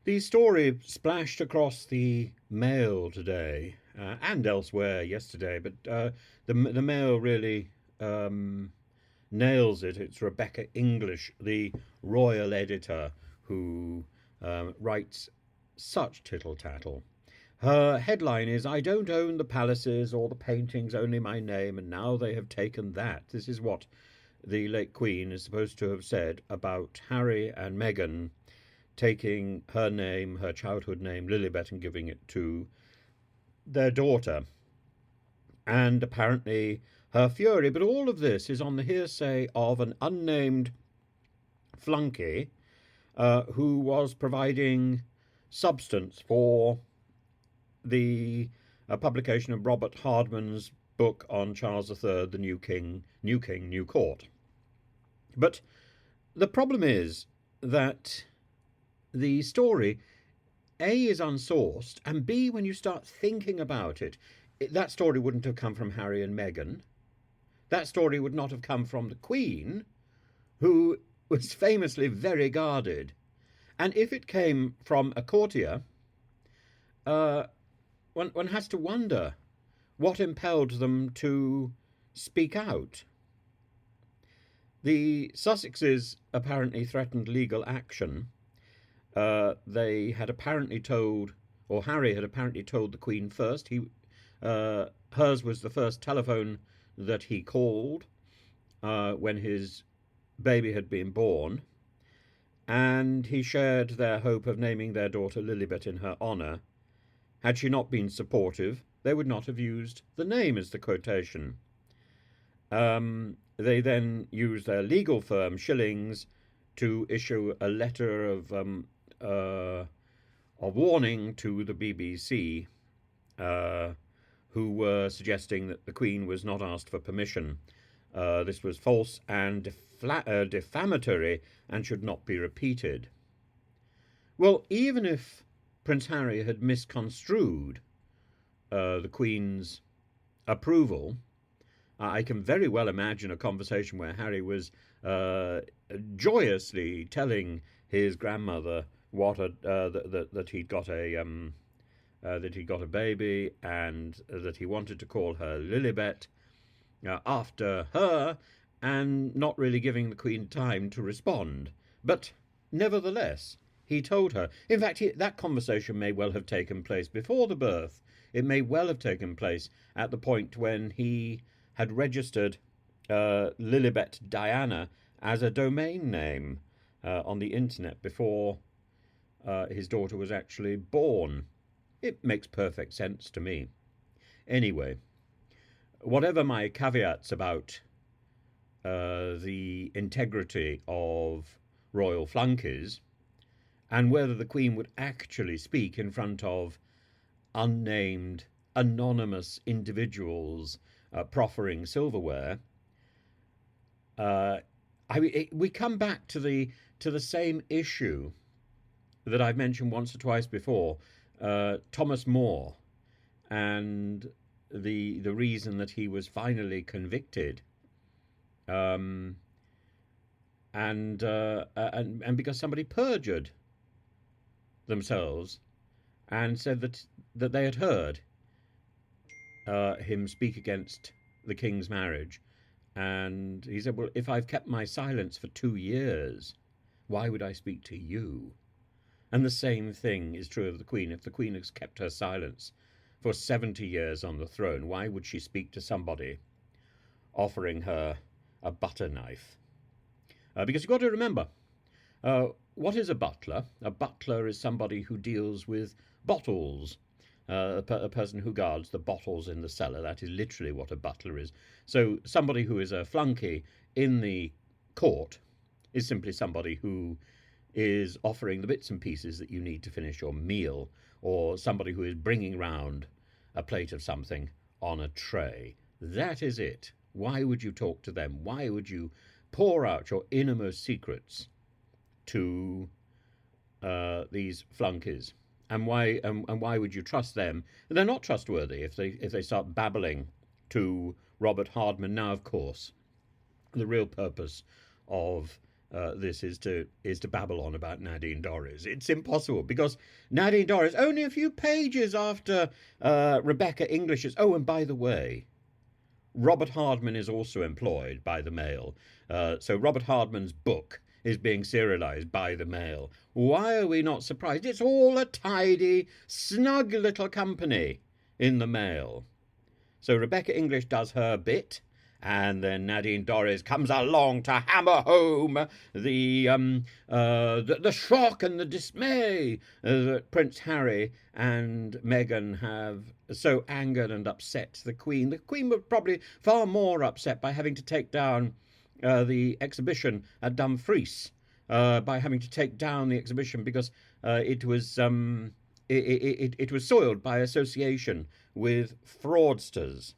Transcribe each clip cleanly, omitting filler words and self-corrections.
The story splashed across the Mail today and elsewhere yesterday, but the Mail really nails it. It's Rebecca English, the royal editor, who writes such tittle tattle. Her headline is "I don't own the palaces or the paintings, only my name, and now they have taken that." This is what the late Queen is supposed to have said about Harry and Meghan taking her name, her childhood name, Lilibet, and giving it to their daughter. And apparently her fury. But all of this is on the hearsay of an unnamed flunky who was providing substance for the publication of Robert Hardman's book on Charles III, the New King, New Court. But the problem is that the story, A, is unsourced, and B, when you start thinking about it, that story wouldn't have come from Harry and Meghan. That story would not have come from the Queen, who was famously very guarded. And if it came from a courtier, one has to wonder what impelled them to speak out. The Sussexes apparently threatened legal action. They had apparently told, or Harry had apparently told the Queen first. Hers was the first telephone that he called when his baby had been born, and he shared their hope of naming their daughter Lilibet in her honour. Had she not been supportive, they would not have used the name as the quotation. They then used their legal firm, Shillings, to issue a letter of warning to the BBC, who were suggesting that the Queen was not asked for permission. This was false and defamatory and should not be repeated. Well, even if Prince Harry had misconstrued the Queen's approval, I can very well imagine a conversation where Harry was joyously telling his grandmother that he'd got a baby, and that he wanted to call her Lilibet after her, and not really giving the Queen time to respond. But nevertheless, he told her. In fact, that conversation may well have taken place before the birth. It may well have taken place at the point when he had registered Lilibet Diana as a domain name on the internet before his daughter was actually born. It makes perfect sense to me. Anyway, whatever my caveats about the integrity of royal flunkies, and whether the Queen would actually speak in front of unnamed, anonymous individuals proffering silverware, we come back to the same issue that I've mentioned once or twice before, Thomas More, and the reason that he was finally convicted, and because somebody perjured themselves and said that they had heard him speak against the King's marriage. And he said, well, if I've kept my silence for 2 years, why would I speak to you? And the same thing is true of the Queen. If the Queen has kept her silence for 70 years on the throne, why would she speak to somebody offering her a butter knife? Because you've got to remember, what is a butler? A butler is somebody who deals with bottles, a person who guards the bottles in the cellar. That is literally what a butler is. So somebody who is a flunky in the court is simply somebody who is offering the bits and pieces that you need to finish your meal, or somebody who is bringing round a plate of something on a tray. That is it. Why would you talk to them? Why would you pour out your innermost secrets to these flunkies? And why would you trust them? They're not trustworthy if they start babbling to Robert Hardman. Now, of course, the real purpose of this is to babble on about Nadine Dorries. It's impossible because Nadine Dorries only a few pages after Rebecca English's. Oh, and by the way, Robert Hardman is also employed by the Mail. So Robert Hardman's book is being serialised by the Mail. Why are we not surprised? It's all a tidy, snug little company in the Mail. So Rebecca English does her bit, and then Nadine Dorries comes along to hammer home the shock and the dismay that Prince Harry and Meghan have so angered and upset the Queen. The Queen was probably far more upset by having to take down the exhibition at Dumfries, by having to take down the exhibition because it was soiled by association with fraudsters.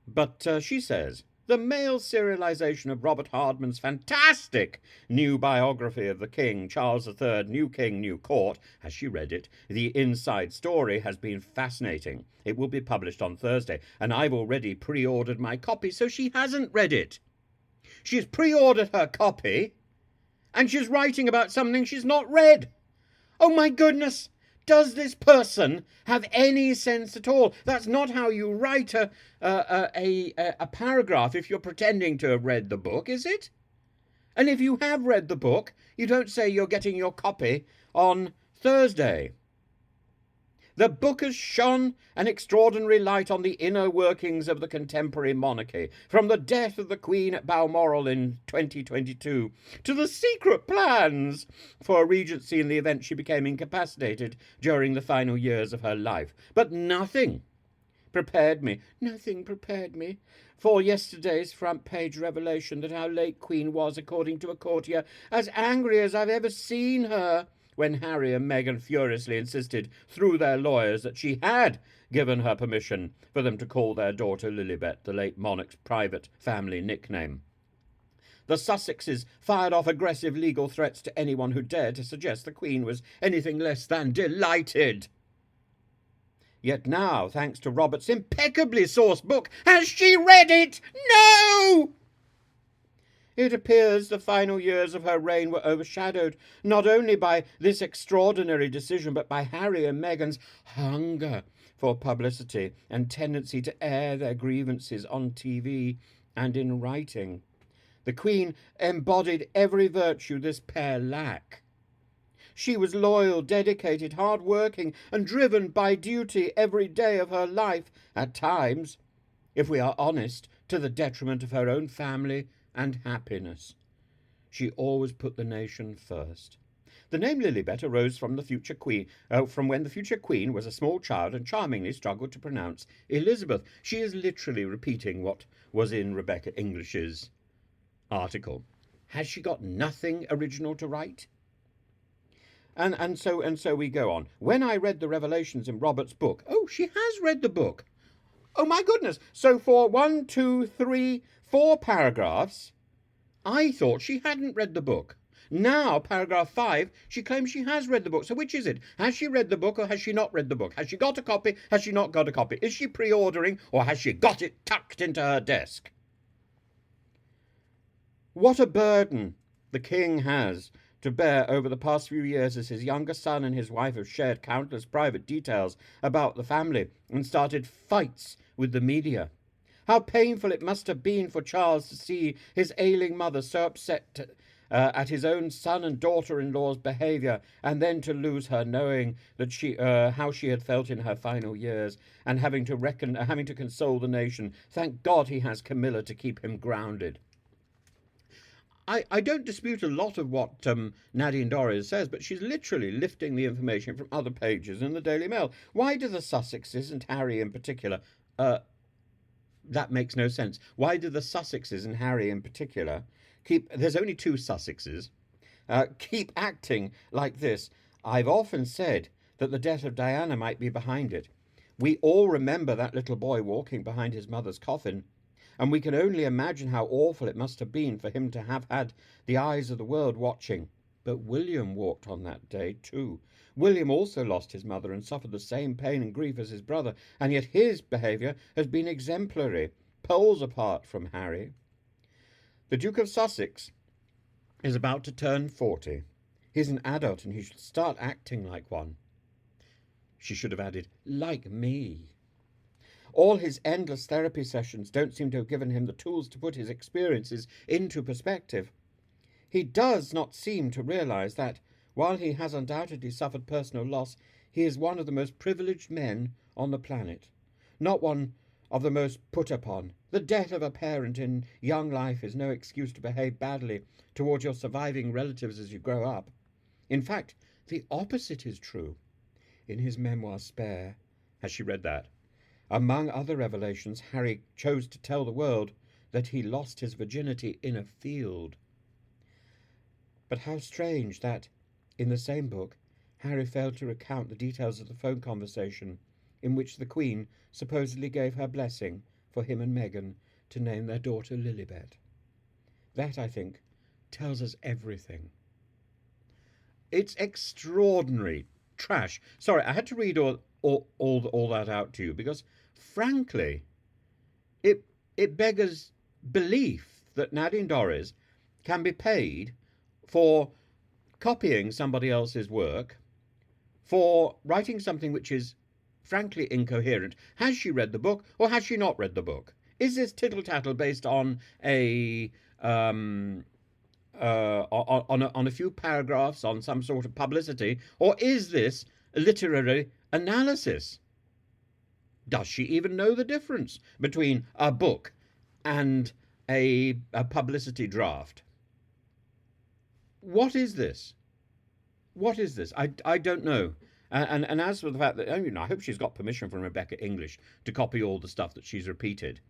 But she says, the Mail serialisation of Robert Hardman's fantastic new biography of the King, Charles III, New King, New Court, has she read it? The inside story has been fascinating. It will be published on Thursday, and I've already pre-ordered my copy, so she hasn't read it. She's pre-ordered her copy, and she's writing about something she's not read. Oh my goodness! Does this person have any sense at all? That's not how you write a paragraph if you're pretending to have read the book, is it? And if you have read the book, you don't say you're getting your copy on Thursday. The book has shone an extraordinary light on the inner workings of the contemporary monarchy, from the death of the Queen at Balmoral in 2022 to the secret plans for a regency in the event she became incapacitated during the final years of her life. But nothing prepared me for yesterday's front-page revelation that our late Queen was, according to a courtier, as angry as I've ever seen her, when Harry and Meghan furiously insisted through their lawyers that she had given her permission for them to call their daughter Lilibet, the late monarch's private family nickname. The Sussexes fired off aggressive legal threats to anyone who dared to suggest the Queen was anything less than delighted. Yet now, thanks to Robert's impeccably sourced book, has she read it? No! It appears the final years of her reign were overshadowed not only by this extraordinary decision, but by Harry and Meghan's hunger for publicity and tendency to air their grievances on TV and in writing. The Queen embodied every virtue this pair lack. She was loyal, dedicated, hard-working, and driven by duty every day of her life, at times, if we are honest, to the detriment of her own family and happiness. She always put the nation first. The name Lilibet arose from from when the future Queen was a small child and charmingly struggled to pronounce Elizabeth. She is literally repeating what was in Rebecca English's article. Has she got nothing original to write? And so we go on. When I read the revelations in Robert's book, oh, she has read the book. Oh my goodness! So for 1, 2, 3, 4 paragraphs, I thought she hadn't read the book. Now, paragraph 5, she claims she has read the book. So which is it? Has she read the book or has she not read the book? Has she got a copy? Has she not got a copy? Is she pre-ordering or has she got it tucked into her desk? What a burden the King has to bear over the past few years as his younger son and his wife have shared countless private details about the family and started fights with the media. How painful it must have been for Charles to see his ailing mother so upset at his own son and daughter-in-law's behaviour, and then to lose her, knowing that how she had felt in her final years, and having to console the nation. Thank God he has Camilla to keep him grounded. I don't dispute a lot of what Nadine Dorries says, but she's literally lifting the information from other pages in the Daily Mail. Why do the Sussexes, and Harry in particular, that makes no sense. Why do the Sussexes and Harry in particular there's only 2 Sussexes, keep acting like this? I've often said that the death of Diana might be behind it. We all remember that little boy walking behind his mother's coffin, and we can only imagine how awful it must have been for him to have had the eyes of the world watching. But William walked on that day too. William also lost his mother and suffered the same pain and grief as his brother, and yet his behaviour has been exemplary, poles apart from Harry. The Duke of Sussex is about to turn 40. He's an adult and he should start acting like one. She should have added, like me. All his endless therapy sessions don't seem to have given him the tools to put his experiences into perspective. He does not seem to realize that, while he has undoubtedly suffered personal loss, he is one of the most privileged men on the planet, not one of the most put upon. The death of a parent in young life is no excuse to behave badly towards your surviving relatives as you grow up. In fact, the opposite is true. In his memoir Spare, has she read that? Among other revelations, Harry chose to tell the world that he lost his virginity in a field. But how strange that, in the same book, Harry failed to recount the details of the phone conversation in which the Queen supposedly gave her blessing for him and Meghan to name their daughter Lilibet. That, I think, tells us everything. It's extraordinary trash. Sorry, I had to read all that out to you because, frankly, it beggars belief that Nadine Dorries can be paid for copying somebody else's work, for writing something which is frankly incoherent. Has she read the book or has she not read the book? Is this tittle-tattle based on on a few paragraphs, on some sort of publicity, or is this a literary analysis? Does she even know the difference between a book and a publicity draft? What is this? What is this? I don't know. And as for the fact that, I hope she's got permission from Rebecca English to copy all the stuff that she's repeated.